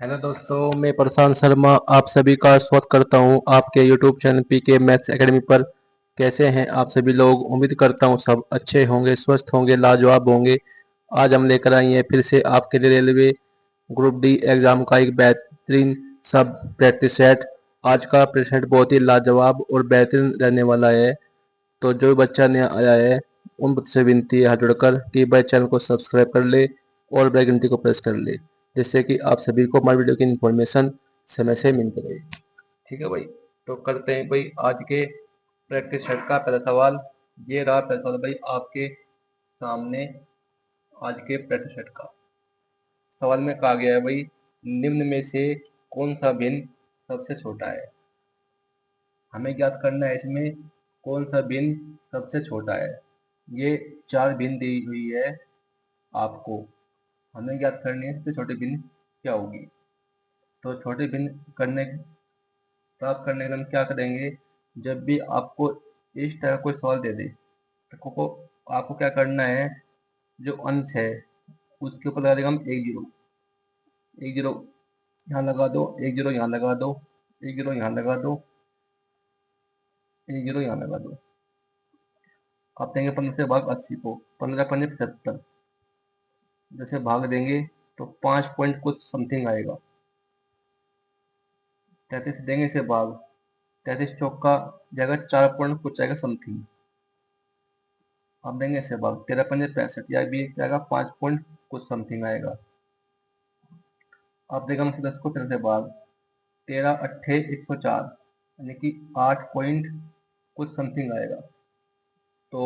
Hello दोस्तों, मैं प्रशांत शर्मा आप सभी का स्वागत करता हूं आपके YouTube channel PK maths academy पर। कैसे हैं आप सभी लोग? उम्मीद करता हूं सब अच्छे होंगे, स्वस्थ होंगे, लाजवाब होंगे। आज हम लेकर आए हैं फिर से आपके लिए रेलवे ग्रुप डी एग्जाम का एक बेहतरीन सब प्रैक्टिस सेट। आज का प्रैक्टिस सेट बहुत ही लाजवाब और बेहतरीन रहने वाला है। तो जो बच्चा नया आया है उन बच्चों से विनती है हाथ जोड़कर कि भाई चैनल को सब्सक्राइब कर ले और बेल घंटी को प्रेस कर ले, जिससे कि आप सभी को हमारी वीडियो की इन्फॉर्मेशन समय से मिलती रहे। ठीक है भाई, तो करते हैं भाई आज के प्रैक्टिस सेट का पहला सवाल। ये रहा पहला सवाल भाई आपके सामने। आज के प्रैक्टिस सेट का सवाल में कहा गया है भाई, निम्न में से कौन सा भिन्न सबसे छोटा है। हमें ज्ञात करना है इसमें कौन सा भिन्न सबसे छोटा है। ये चार भिन्न दी हुई है आपको, हमें ज्ञात करनी है सबसे छोटी भिन्न क्या होगी। तो छोटे भिन्न करने प्राप्त करने के लिए हम क्या करेंगे, जब भी आपको इस तरह कोई सवाल दे दे तो आपको क्या करना है, जो अंश है उसके ऊपर लगा देगा हम एक जीरो। एक जीरो यहाँ लगा दो, एक जीरो यहाँ लगा दो, एक जीरो यहाँ लगा दो, एक जीरो यहाँ लगा दो। आप देंगे 15 से भाग 80 को, 15 पंजे 75। जैसे भाग देंगे तो 5 पॉइंट कुछ समथिंग आएगा। 33 देंगे इसे भाग, 33 चौका जाएगा 4 पॉइंट कुछ आएगा समथिंग। आप देंगे इसे भाग, 13 पंजे 65 या भी जाएगा 5 पॉइंट कुछ समथिंग आएगा। आप देगा मुझे 10 को 13 से भाग, 13 अट्ठे 104 यानी कि 8 पॉइंट कुछ समथिंग आएगा। तो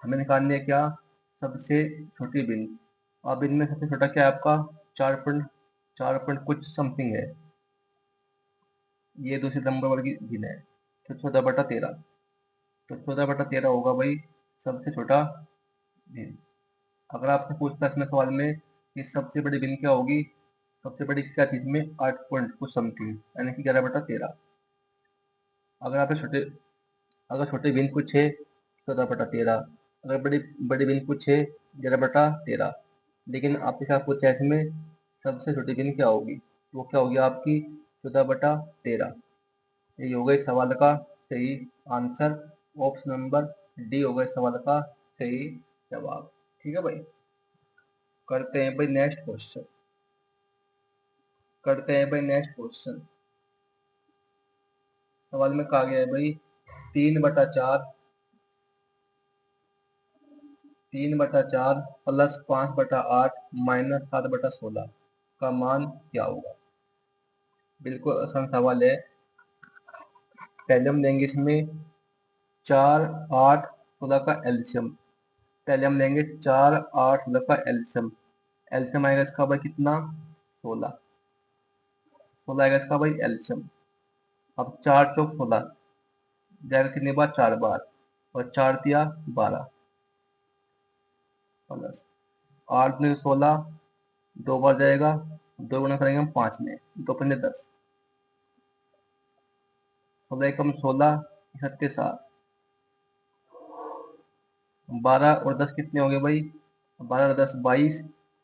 हमें निकालनी है क्या, सबसे छोटी भिन्न। अब इनमें सबसे छोटा क्या है आपका, 4 पॉइंट कुछ समथिंग है। ये दूसरे नंबर वाली भिन्न है। तो 14/13, तो 14/13 होगा भाई सबसे छोटा भिन्न। अगर आपसे पूछता है इसमें सवाल में कि सबसे बड़ी भिन्न क्या होगी, सबसे बड़ी क्या चीज में 8 पॉइंट कुछ समथिंग यानी कि 11/13। अगर आप छोटे भिन्न पूछे 14/13, अगर बड़ी बड़ी भिन्न पूछे 11/13, लेकिन आपके साथ पूछा है इसमें सबसे छोटी भिन्न क्या होगी, तो वो क्या होगी आपकी 14/13। ये होगा इस सवाल का सही आंसर। ऑप्शन नंबर डी होगा इस सवाल का सही जवाब। ठीक है भाई, करते हैं भाई नेक्स्ट क्वेश्चन। सवाल में कहा गया है भाई 3/4 प्लस 5/8 माइनस 7/16 का मान क्या होगा। बिल्कुल आसान सवाल है। पहले हम लेंगे इसमें 4 8 16 का एल्शियम। पहले हम लेंगे 4 8 16 का एल्शियम। एल्शियम आएगा इसका भाई कितना, 16। 16 आएगा इसका भाई एल्शियम। अब 4 चौक 16 जाएगा कितनी बार, 4 बार, और 4 दिया 12 प्लस 8 में 16 2 बार जाएगा, 2 गुना करेंगे हम 5 में, 2 पंजे 10, 16 एकम 16 सत्ते 7, 12 और 10 कितने हो गए भाई, 12 और 10 22,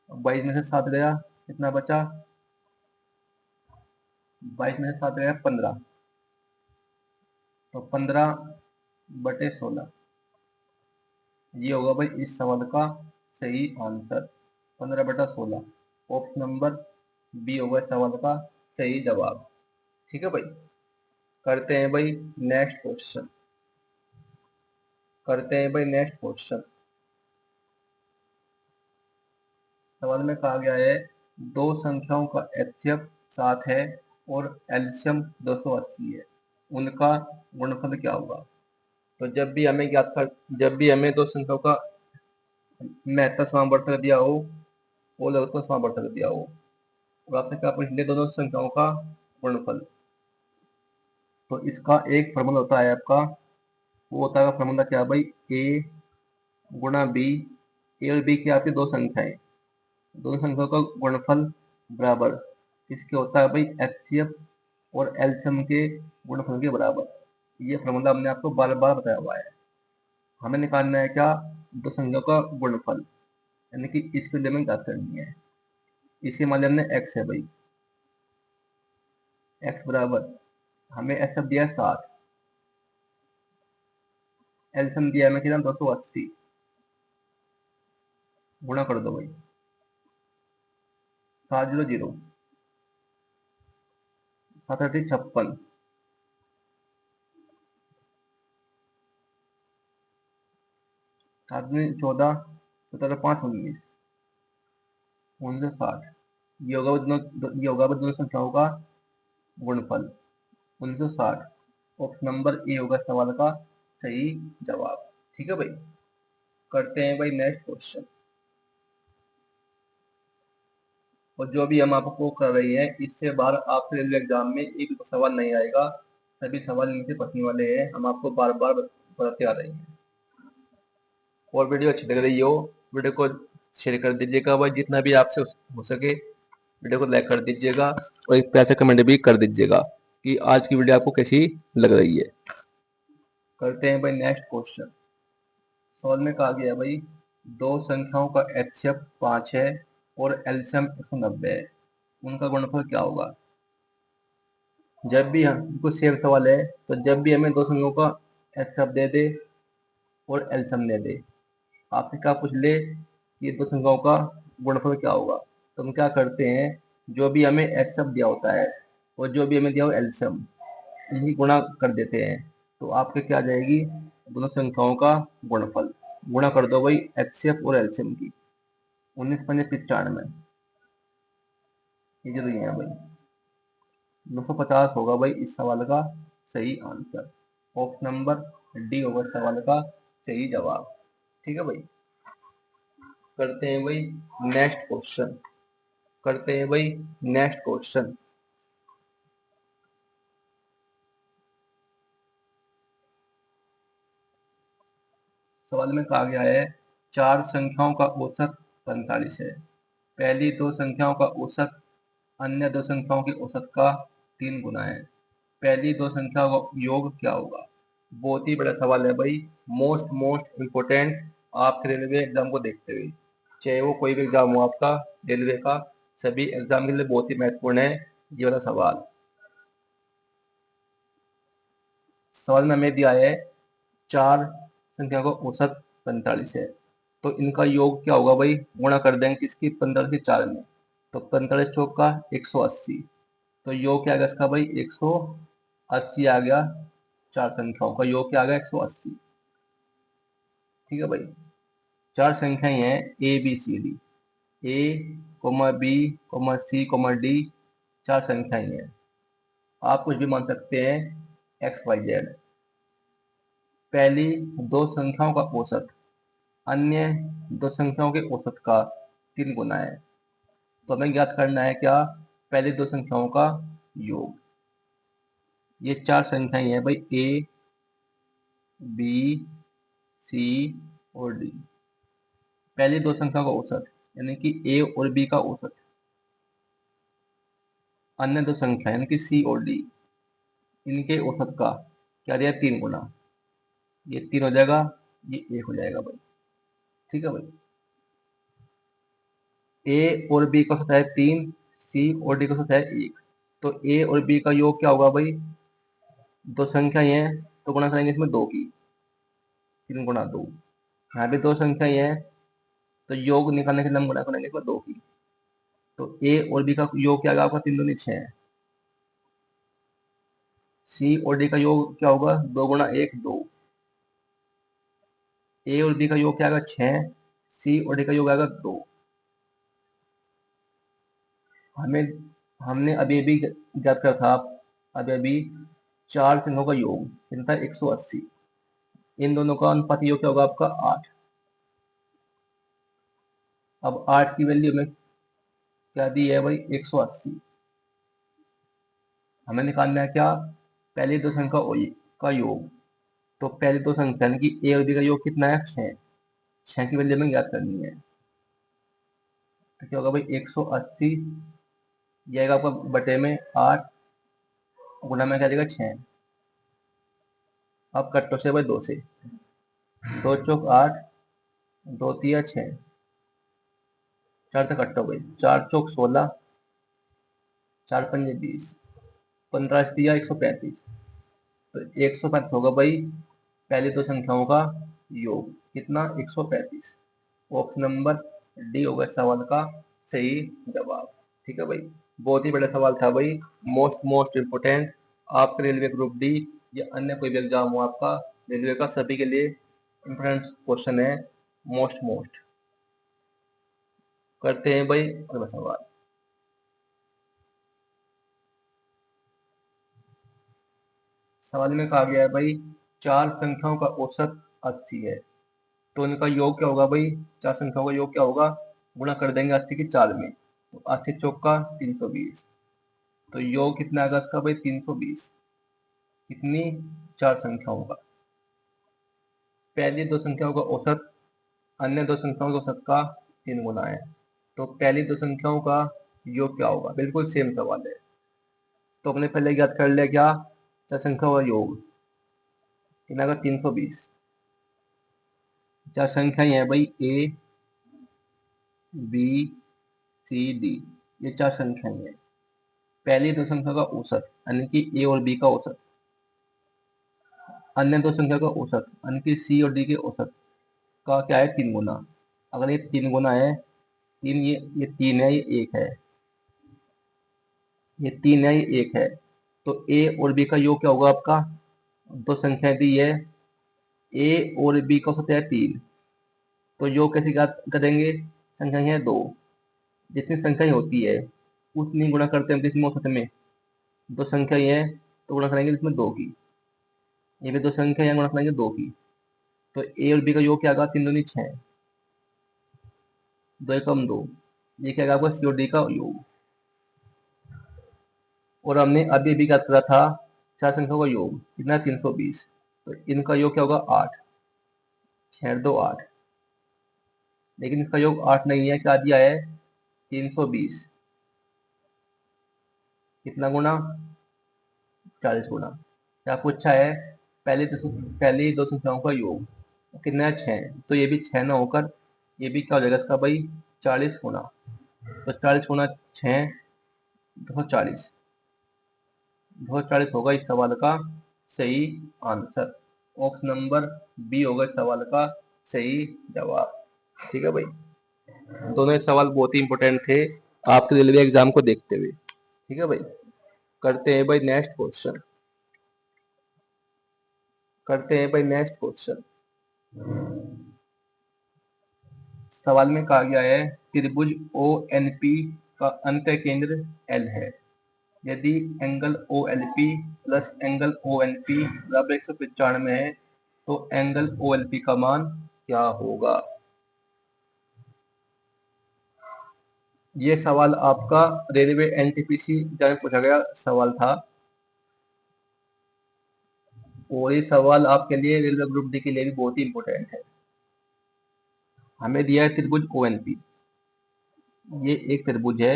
22 में से 7 गया कितना बचा, 22 में से 7 गया 15, तो 15/16 ये होगा भाई इस सवाल का सही आंसर। 15/16 ऑप्शन नंबर बी होगा इस सवाल का सही जवाब। ठीक है भाई, करते हैं भाई नेक्स्ट क्वेश्चन। सवाल में कहा गया है दो संख्याओं का एचसीएफ 7 है और एलसीएम 280 है, उनका गुणनफल क्या होगा। तो जब भी हमें दो संख्याओं का महत्तम समावर्तक दिया हो और लघुत्तम समावर्तक दिया हो और आपसे क्या पूछ लिया, दोनों संख्याओं का गुणनफल, तो इसका एक फॉर्मूला होता है आपका, वो होता है फॉर्मूला क्या भाई, ए गुणा बी। ए और बी की आपकी दो संख्याएं, दोनों संख्याओं का गुणनफल बराबर इसके होता है भाई एचसीएफ और एलसीएम के गुणनफल के बराबर। ये फॉर्मूला हमने आपको बार बार बताया हुआ है। हमें निकालना है क्या, दो संख्याओं का गुणनफल, यानी कि इसके लिए हमें ज्ञात करनी है। इसी मान लिया हमने एक्स है भाई, x बराबर हमें एच सब दिया है 7, एलसीएम दिया है हमें कितना 280, गुणा कर दो भाई 700 7 56, 7 14, 17 5 19, 1960, ये होगा दोनों संख्याओं का गुणफल 1960। ऑप्शन नंबर ए होगा सवाल का सही जवाब। ठीक है भाई, करते हैं भाई नेक्स्ट क्वेश्चन। और जो भी हम आपको कर रही है इससे बार आपके रेलवे एग्जाम में एक भी सवाल नहीं आएगा, सभी सवाल इनसे पढ़ने वाले हैं, हम आपको बार बार बताते आ रहे हैं। और वीडियो अच्छी लग रही हो वीडियो को शेयर कर दीजिएगा भाई, जितना भी आपसे हो सके वीडियो को लाइक कर दीजिएगा और एक प्यारा कमेंट भी कर दीजिएगा कि आज की वीडियो आपको कैसी लग रही है। करते हैं भाई नेक्स्ट क्वेश्चन। सवाल में कहा गया है भाई दो संख्याओं का एचसीएफ 5 है और एलसीएम 190 है, उनका गुणनफल क्या होगा। जब भी हमको सेम सवाल है तो जब भी हमें दो संख्याओं का एचसीएफ दे दे और एलसीएम दे दे, आपसे क्या पूछ ले कि दो संख्याओं का गुणनफल क्या होगा, तो हम क्या करते हैं जो भी हमें एचसीएफ दिया होता है और जो भी हमें दिया हो एलसीएम, इन्हीं गुणा कर देते हैं, तो आपके क्या आ जाएगी दोनों संख्याओं का गुणनफल। गुणा कर दो भाई एचसीएफ और एलसीएम की, 19 पंजे 95, ये जो है भाई 250 होगा भाई इस सवाल का सही आंसर। ऑप्शन नंबर डी होगा सवाल का सही जवाब। ठीक है भाई, करते हैं भाई नेक्स्ट क्वेश्चन। करते हैं भाई नेक्स्ट क्वेश्चन। सवाल में कहा गया है चार संख्याओं का औसत 45 है, पहली दो संख्याओं का औसत अन्य दो संख्याओं के औसत का 3 गुना है, पहली दो संख्याओं का योग क्या होगा। बहुत ही बड़ा सवाल है भाई, मोस्ट मोस्ट इम्पोर्टेंट आपके रेलवे एग्जाम को देखते हुए, चाहे वो कोई भी एग्जाम हो आपका रेलवे का, सभी एग्जाम के लिए बहुत ही महत्वपूर्ण है ये वाला सवाल। सवाल में हमें दिया है चार संख्या का औसत 45 है, तो इनका योग क्या होगा भाई, गुणा कर देंगे किसकी 15 से 4 में, तो 45 चौक का 180, तो योग क्या आ गया इसका भाई 180 आ गया, चार संख्याओं का योग क्या आ गया 180। ठीक है भाई, चार संख्याएं हैं A B C D, A comma B comma C comma D, चार संख्याएं हैं, आप कुछ भी मान सकते हैं एक्स वाई जेड। पहली दो संख्याओं का औसत अन्य दो संख्याओं के औसत का 3 गुना है, तो हमें ज्ञात करना है क्या, पहली दो संख्याओं का योग। ये चार संख्याएं हैं भाई ए बी सी और डी, पहली दो संख्याओं का औसत यानी कि ए और बी का औसत, अन्य दो संख्या यानी कि सी और डी, इनके औसत का क्या दिया 3 गुना, ये 3 हो जाएगा, ये 1 हो जाएगा भाई। ठीक है भाई, ए और बी का औसत है 3, सी और डी का औसत है 1, तो ए और बी का योग क्या होगा भाई, दो संख्याएं हैं तो गुणा करेंगे इसमें 2 की, 3 गुणा 2, यहाँ भी दो संख्याएं हैं तो योग निकालने के लिए हम गुणा करेंगे इसमें 2 की, तो ए और बी का योग क्या होगा आपका 3 दूनी 6, सी और डी का योग क्या होगा 2 गुणा 1 2, ए और बी का योग क्या आएगा 6, सी और डी का योग आएगा 2। हमें हमने अभी अभी ज्ञात करा था, अभी अभी चार संख्याओं का योग कितना था 180, इन दोनों का अनुपात योग क्या होगा आपका 8। अब 8 की वैल्यू में क्या दी है भाई 180, हमें निकालना है क्या, पहली दो संख्या का योग, तो पहली दो संख्या यानी कि ए और बी का योग कितना है 6, 6 की वैल्यू हमें ज्ञात करनी है, तो क्या होगा भाई 180 जाएगा आपका बटे में 8, गुना में क्या जाएगा 6, अब कट्टो से भाई 2 से, 2 चौक 8, 2 तिया 6, 4 तक कट्टो भाई, 4 चौक 16, 4 पंजे 20, 15 दिया 135, तो 135 होगा भाई पहली दो संख्याओं का योग। कितना? 135। ऑप्शन नंबर डी होगा सवाल का सही जवाब। ठीक है भाई, बहुत ही बड़ा सवाल था भाई, मोस्ट इम्पोर्टेंट। आपके रेलवे ग्रुप डी या अन्य कोई भी एग्जाम हो आपका रेलवे का, सभी के लिए इम्पोर्टेंट क्वेश्चन है। मोस्ट करते हैं भाई अगला सवाल। सवाल में कहा गया है भाई चार संख्याओं का औसत 80 है, तो इनका योग क्या होगा भाई? चार संख्याओं का योग क्या होगा? गुणा कर देंगे 80 की 4 में, तो 80 चौका 320, तो योग कितना आएगा इसका भाई? 320। कितनी? चार संख्याओं का। पहली दो संख्याओं का औसत अन्य दो संख्याओं के औसत का 3 गुना है, तो पहली दो संख्याओं का योग क्या होगा? बिल्कुल सेम सवाल है, तो अपने पहले याद कर लिया क्या? चार संख्याओं का योग कितना आएगा? 320। चार संख्याएं हैं भाई ए बी सी डी, ये चार संख्याएं हैं। पहली दो संख्या का औसत यानी कि ए और बी का औसत, अन्य दो संख्या का औसत यानी कि सी और डी के औसत का क्या है? 3 गुना। अगर ये 3 गुना है, तीन ये 3 है, ये 1 है, ये 3 है, ये 1 है, तो ए और बी का योग क्या होगा आपका? दो संख्याएं दी है, ए और बी का औसत है 3, तो योग कैसे ज्ञात करेंगे? संख्या है 2, जितनी संख्याएं होती है उतनी गुणा करते हैं किसमें? औसत में। दो संख्याएं हैं तो गुणा करेंगे इसमें 2 की, ये भी दो संख्या है, गुणा करेंगे 2 की, तो ए और बी का योग क्या आएगा? 3 दूनी 6, 2 एकम 2, ये क्या आएगा आपका? सी और डी का योग। और हमने अभी भी क्या करा था? चार संख्याओं का योग कितना? 320, तो इनका योग क्या होगा? 8, 6 2 8, लेकिन इसका योग 8 नहीं है, क्या दिया है? 320। कितना गुना? 40 गुना। क्या पूछा है? पहली दो संख्याओं का योग कितना है? 6, तो ये भी 6 ना होकर ये भी क्या हो जाएगा इसका भाई? 40 गुना, तो 40 गुना 6 240, 240 होगा इस सवाल का सही आंसर। ऑप्शन नंबर बी होगा इस सवाल का सही जवाब। ठीक है भाई, दोनों ही सवाल बहुत ही इंपॉर्टेंट थे आपके रेलवे एग्जाम को देखते हुए। ठीक है भाई, करते हैं भाई नेक्स्ट क्वेश्चन। सवाल में कहा गया है त्रिभुज ओ एन पी का अंत्य केंद्र एल है, यदि angle O L P plus angle O N P बराबर 195 है, तो एंगल ओ एल पी का मान क्या होगा? ये सवाल आपका रेलवे एनटीपीसी में पूछा गया सवाल था, और ये सवाल आपके लिए रेलवे ग्रुप डी के लिए भी बहुत ही इंपॉर्टेंट है। हमें दिया है त्रिभुज ओ एन पी, ये एक त्रिभुज है,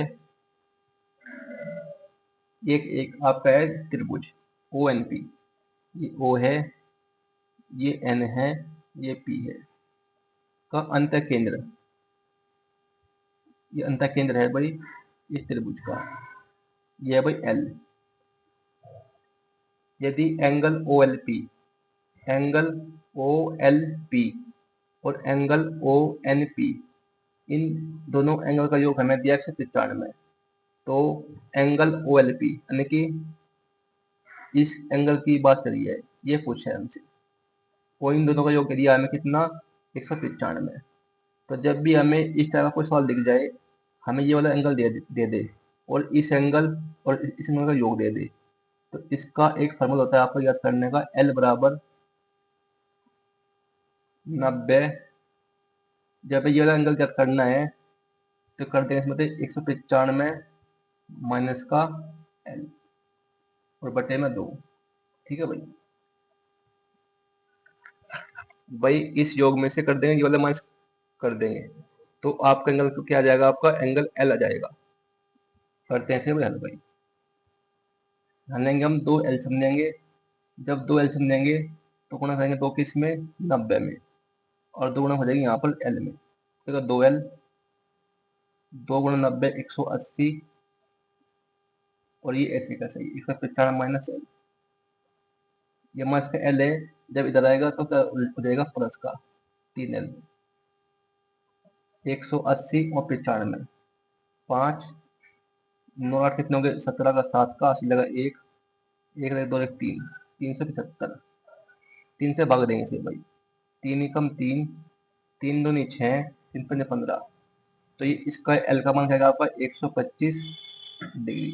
एक आपका है त्रिभुज ओ एन पी, ये ओ है, ये एन है, ये पी है, का अंत केंद्र, ये अंत केंद्र है भाई इस त्रिभुज का, ये है भाई एल। यदि एंगल ओ एल पी और एंगल ओ एन पी, इन दोनों एंगल का योग हमें दिया 195, तो एंगल ओ एल पी यानी कि इस एंगल की बात करिए, ये पूछा है हमसे, और इन दोनों का योग दिया हमें कितना? 195। तो जब भी हमें इस तरह का कोई सवाल दिख जाए, हमें ये वाला एंगल दे दे और इस एंगल और इस एंगल का योग दे दे, तो इसका एक फॉर्मूला होता है आपको याद करने का, एल बराबर 90। जब ये वाला एंगल याद करना है तो कर देंगे इसमें 195 माइनस का एल और बटे में 2। ठीक है भाई, इस योग में से कर देंगे, ये वाला माइनस कर देंगे, तो आपका एंगल क्या आ जाएगा? आपका एंगल एल आ जाएगा। करते हैं भाई हल भाई, हल लेंगे हम 2 एलसीएम लेंगे, जब 2 एलसीएम लेंगे तो गुणा करेंगे 2 किस में? 90 में, और 2 गुणा हो जाएगी यहाँ पर एल में, तो 2 एल, 2 गुणा 90 180, और ये ऐसे का सही 195 माइनस एल, ये माइनस का एल है, जब इधर आएगा तो क्या उल्ट हो जाएगा प्लस का 3L। 180 और 95, 5 9 8 कितने हो गए 17 का 7 का 80 लगा 1 1 लगा 2 3 375, 3 से भाग देंगे इसे भाई, 3 एकम 3 3 दूनी 6 3 पंजे 15, तो ये इसका एल का मान क्या आपका 125 डिग्री,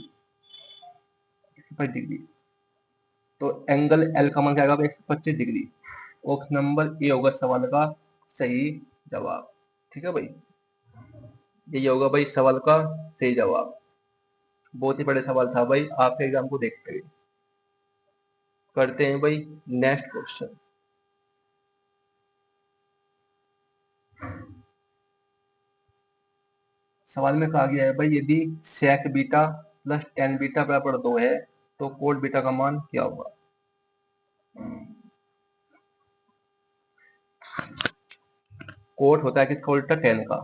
125 डिग्री। तो एंगल एल का मान क्या आएगा 125 डिग्री। ऑप्शन नंबर ए होगा सवाल का सही जवाब। ठीक है भाई, ये होगा भाई सवाल का सही जवाब। बहुत ही बड़े सवाल था भाई, आपके एग्जाम को देखते हुए। करते हैं भाई नेक्स्ट क्वेश्चन। सवाल में कहा गया है भाई यदि sec beta plus tan beta बराबर 2 है तो cot बीटा का मान क्या होगा। कोट होता है किसका उल्टा tan का।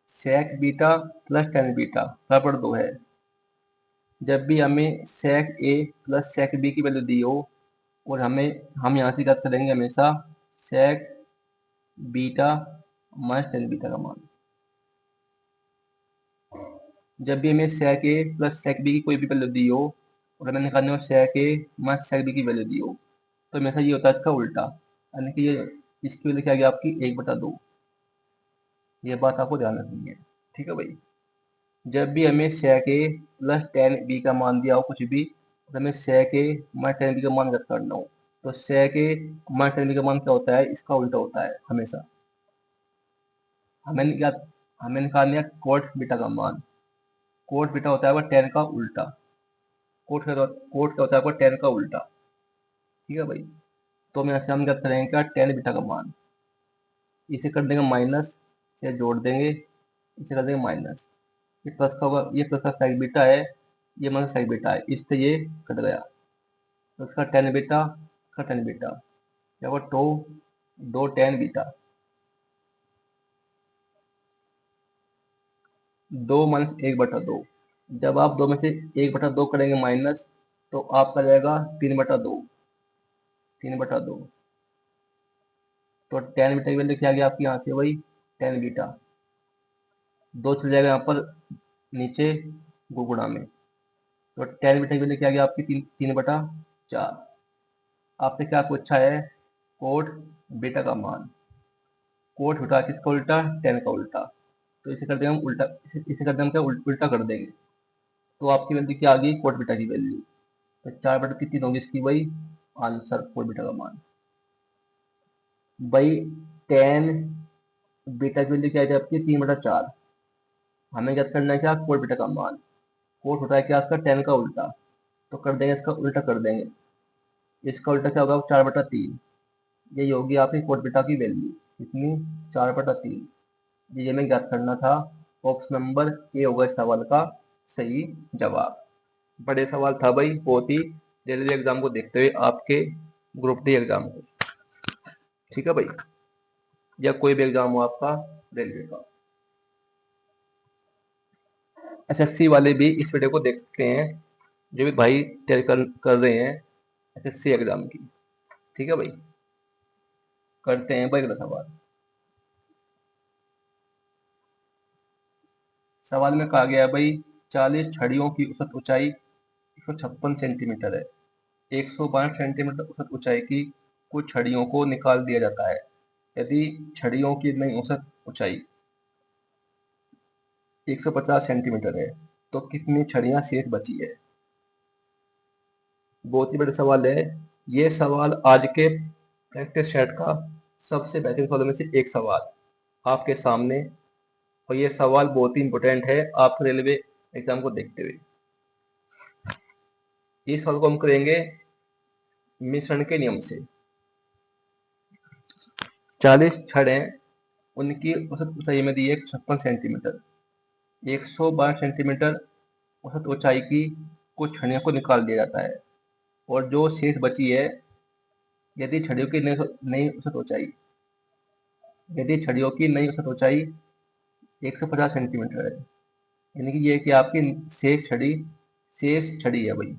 sec beta plus tan beta बराबर 2 है, जब भी हमें sec a plus sec b की वैल्यू दी हो और हम यहाँ से याद करेंगे हमेशा sec beta minus tan beta का मान। जब भी हमें sec a plus sec b की कोई भी वैल्यू दी हो और हमें निकालने में sec a minus sec b की वैल्यू दी हो तो हमेशा ये होता है इसका उल्टा, यानी कि ये इसकी वैल्यू क्या आ गया आपकी 1/2। ये बात आपको ध्यान रखनी है। ठीक है भाई, जब भी हमें sec a plus tan b का मान दिया हो कुछ भी और हमें sec a minus tan b का मान ज्ञात करना हो तो sec a minus tan b का मान क्या होता है, इसका उल्टा होता है हमेशा। हमें क्या हमें निकालना है cot बीटा का मान। कोट बीटा होता है वो tan का उल्टा, कोट क्या होता है वो tan का उल्टा। ठीक है भाई, तो हम यहाँ से हम क्या करेंगे क्या tan बीटा का मान, इसे कर देंगे माइनस से जोड़ देंगे, इसे कर देंगे माइनस, ये प्लस का होगा, ये प्लस का साइड बीटा है, ये माइनस साइड बीटा है, इससे ये कट गया तो इसका tan बीटा, इसका tan बीटा क्या होगा टो 2 tan बीटा, 2 माइनस 1/2। जब आप 2 में से 1/2 करेंगे माइनस तो आपका जाएगा 3/2, 3/2। तो tan बीटा की वैल्यू क्या आ गया आपकी यहाँ से वही tan बीटा, 2 चल जाएगा यहाँ पर नीचे गुणा में, तो tan बीटा की वैल्यू क्या आ गया आपकी 3/4। आपसे क्या पूछा है कोट बीटा का मान, कोट बीटा किसका उल्टा tan का उल्टा, तो इसे कर देंगे हम उल्टा, इसे कर देंगे हम क्या उल्टा कर देंगे तो आपकी वैल्यू क्या आ गई कोट बीटा की वैल्यू, तो 4/3 होगी इसकी वही आंसर कोट बीटा का मान। भाई tan बीटा की वैल्यू क्या है आपकी 3/4, हमें क्या करना है क्या कोट बीटा का मान, कोट होता है क्या इसका tan का उल्टा, तो कर देंगे इसका उल्टा कर देंगे, इसका उल्टा क्या होगा 4/3, यही होगी आपकी कोट बीटा की वैल्यू कितनी 4/3। ये हमें ज्ञात करना था। ऑप्शन नंबर ए होगा इस सवाल का सही जवाब। बड़े सवाल था भाई, बहुत ही रेलवे एग्जाम को देखते हुए आपके ग्रुप डी एग्जाम को। ठीक है भाई, या कोई भी एग्जाम हो आपका रेलवे का। एसएससी वाले भी इस वीडियो को देख सकते हैं, जो भी भाई तैयारी कर रहे हैं एसएससी एग्जाम की। ठीक है भाई, करते हैं भाई अगला सवाल। सवाल में कहा गया है भाई 40 छड़ियों की औसत ऊंचाई 156 सेंटीमीटर है, 162 सेंटीमीटर औसत ऊंचाई की कुछ छड़ियों को निकाल दिया जाता है। यदि छड़ियों की नई औसत ऊंचाई 150 सेंटीमीटर है तो कितनी छड़ियां शेष बची है। बहुत ही बड़ा सवाल है ये सवाल, आज के प्रैक्टिस सेट का सबसे बेहतरीन सवालों में से एक सवाल आपके सामने, और ये सवाल बहुत ही इंपॉर्टेंट है आपके रेलवे एग्जाम को देखते हुए। इस सवाल को हम करेंगे मिश्रण के नियम से। 40 छड़ हैं, उनकी औसत ऊंचाई में दी है 56 सेंटीमीटर, 112 सेंटीमीटर औसत ऊंचाई की कुछ छड़ियों को निकाल दिया जाता है, और जो शेष बची है यदि छड़ियों की नई औसत ऊंचाई यदि छड़ियों की नई औसत ऊंचाई 150 सेंटीमीटर है, यानी कि ये कि आपकी शेष छड़ी है भाई,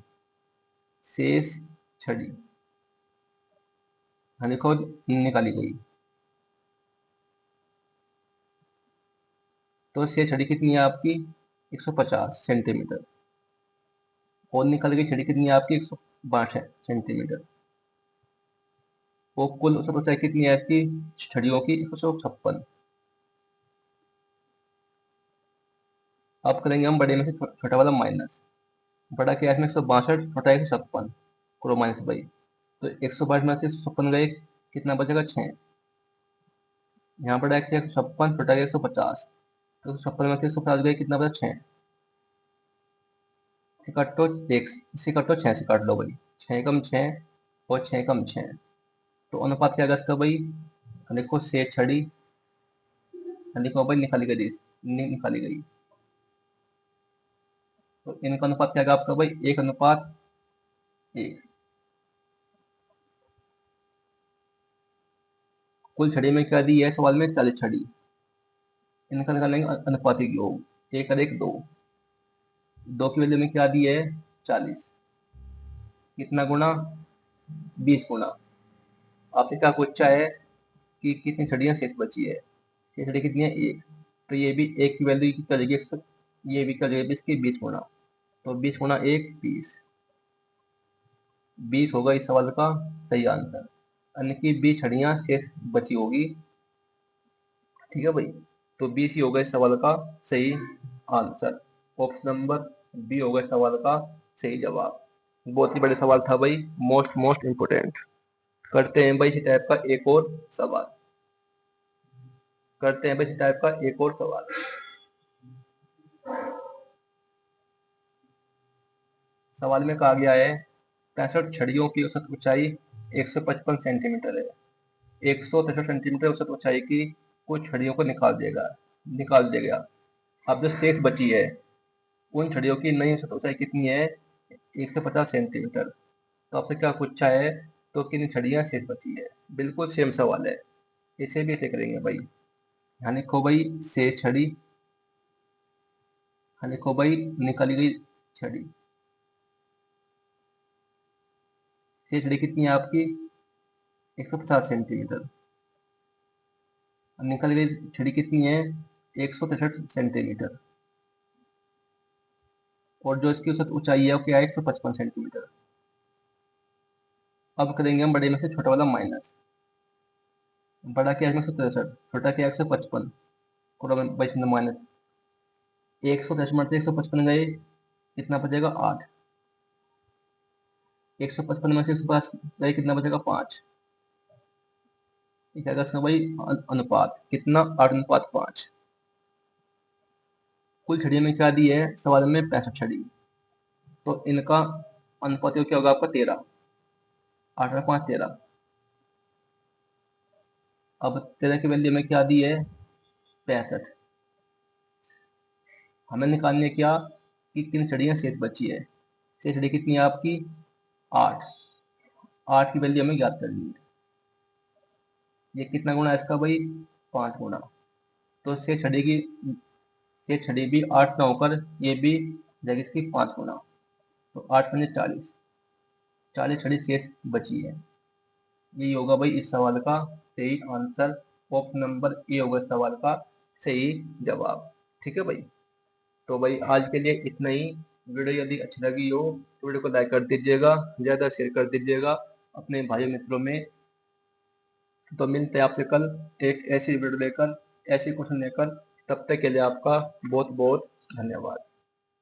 शेष छड़ी देखो निकाली गई, तो शेष छड़ी कितनी है आपकी 150 सेंटीमीटर, और निकल गई छड़ी कितनी है आपकी 162 सेंटीमीटर, वो कुल औसत ऊंचाई कितनी है इसकी छड़ियों की 156। अब करेंगे हम बड़े में से छोटा वाला माइनस, बड़ा क्या है इसमें 162, छोटा 156, करो माइनस भाई, तो 162 में से 156 गए, कितना बचेगा 6, यहाँ बड़ा है 156, छोटा 150, तो 156 में से 150 गए, कितना बचा 6, काटो एक इससे काटो 6 से काट लो भाई, 6 कम 6 और 6 कम 6, तो अनुपात क्या इसका भाई, देखो से छड़ी, देखो भाई निकाली गई, निकाली गई, तो इनका अनुपात क्या आपका भाई 1:1। कुल छड़ी में क्या दी है सवाल में 40 छड़ी, इनका निकालेंगे अनुपातिक योग, 1 और 1 2, 2 की वैल्यू में क्या दी है 40, कितना गुना 20 गुना, आपसे क्या पूछा है कि कितनी छड़ियां शेष बची है, शेष छड़ी कितनी है 1, तो ये भी 1 की वैल्यू क्या जाएगी, ये भी क्या जाएगी इसकी 20 गुना, तो 20 गुना 1 20, 20 होगा इस सवाल का सही आंसर, यानी कि 20 छड़ियां शेष बची होगी, ठीक है भाई, तो 20 ही होगा इस सवाल का सही आंसर, ऑप्शन नंबर बी होगा इस सवाल का सही जवाब। बहुत ही बड़े सवाल था भाई, मोस्ट इंपोर्टेंट। करते हैं भाई इसी टाइप का एक और सवाल, करते हैं भाई इसी टाइप का एक और सवाल। सवाल में कहा गया है 65 छड़ियों की औसत ऊंचाई 155 सेंटीमीटर है, 163 सेंटीमीटर औसत ऊंचाई की कुछ छड़ियों को निकाल देगा। अब जो शेष बची है उन छड़ियों की नई औसत ऊंचाई कितनी है 150 सेंटीमीटर, तो आपसे क्या पूछा है, तो कितनी छड़ियां शेष बची है, बिल्कुल सेम सवाल है, इसे भी ऐसे करेंगे भाई, यहाँ लिखो भाई शेष छड़ी, यहाँ लिखो भाई निकाली गई छड़ी, शेष छड़ी कितनी है आपकी 150 सेंटीमीटर, निकल गई छड़ी कितनी है 163 सेंटीमीटर, और जो इसकी औसत ऊंचाई है वो क्या है 155 सेंटीमीटर। अब करेंगे हम बड़े में से छोटा वाला माइनस, बड़ा क्या है 163, छोटा क्या है 155, बाईस माइनस 163 में से 155 गए, कितना बचेगा 8, 155 में से 150 गए, कितना बचेगा 5, क्या इसका भाई अनुपात कितना 8:5। कुल छड़ियों में क्या दी है सवाल में 65 छड़ी, तो इनका अनुपात क्या होगा आपका 13, 8 और 5 13, अब 13 की वैल्यू में क्या दी है 65, हमें निकालने क्या कि किन छड़ियां शेष बची है, शेष छड़ी कितनी है आपकी 8, 8 की वैल्यू हमें ज्ञात करनी है, ये कितना गुना है इसका भाई 5 गुना, तो शेष छड़ी भी 8 ना होकर ये भी जाएगी इसकी 5 गुना, तो 8 पंजे 40, 40 छड़ी शेष बची है, ये होगा भाई इस सवाल का सही आंसर, ऑप्शन नंबर ए होगा इस सवाल का सही जवाब, ठीक है भाई। तो भाई आज के लिए इतना ही, वीडियो यदि अच्छी लगी हो तो वीडियो को लाइक कर दीजिएगा, ज़्यादा शेयर कर दीजिएगा अपने भाई मित्रों में। तो मिलते हैं आपसे कल एक ऐसी वीडियो लेकर, ऐसी क्वेश्चन लेकर, तब तक के लिए आपका बहुत बहुत धन्यवाद।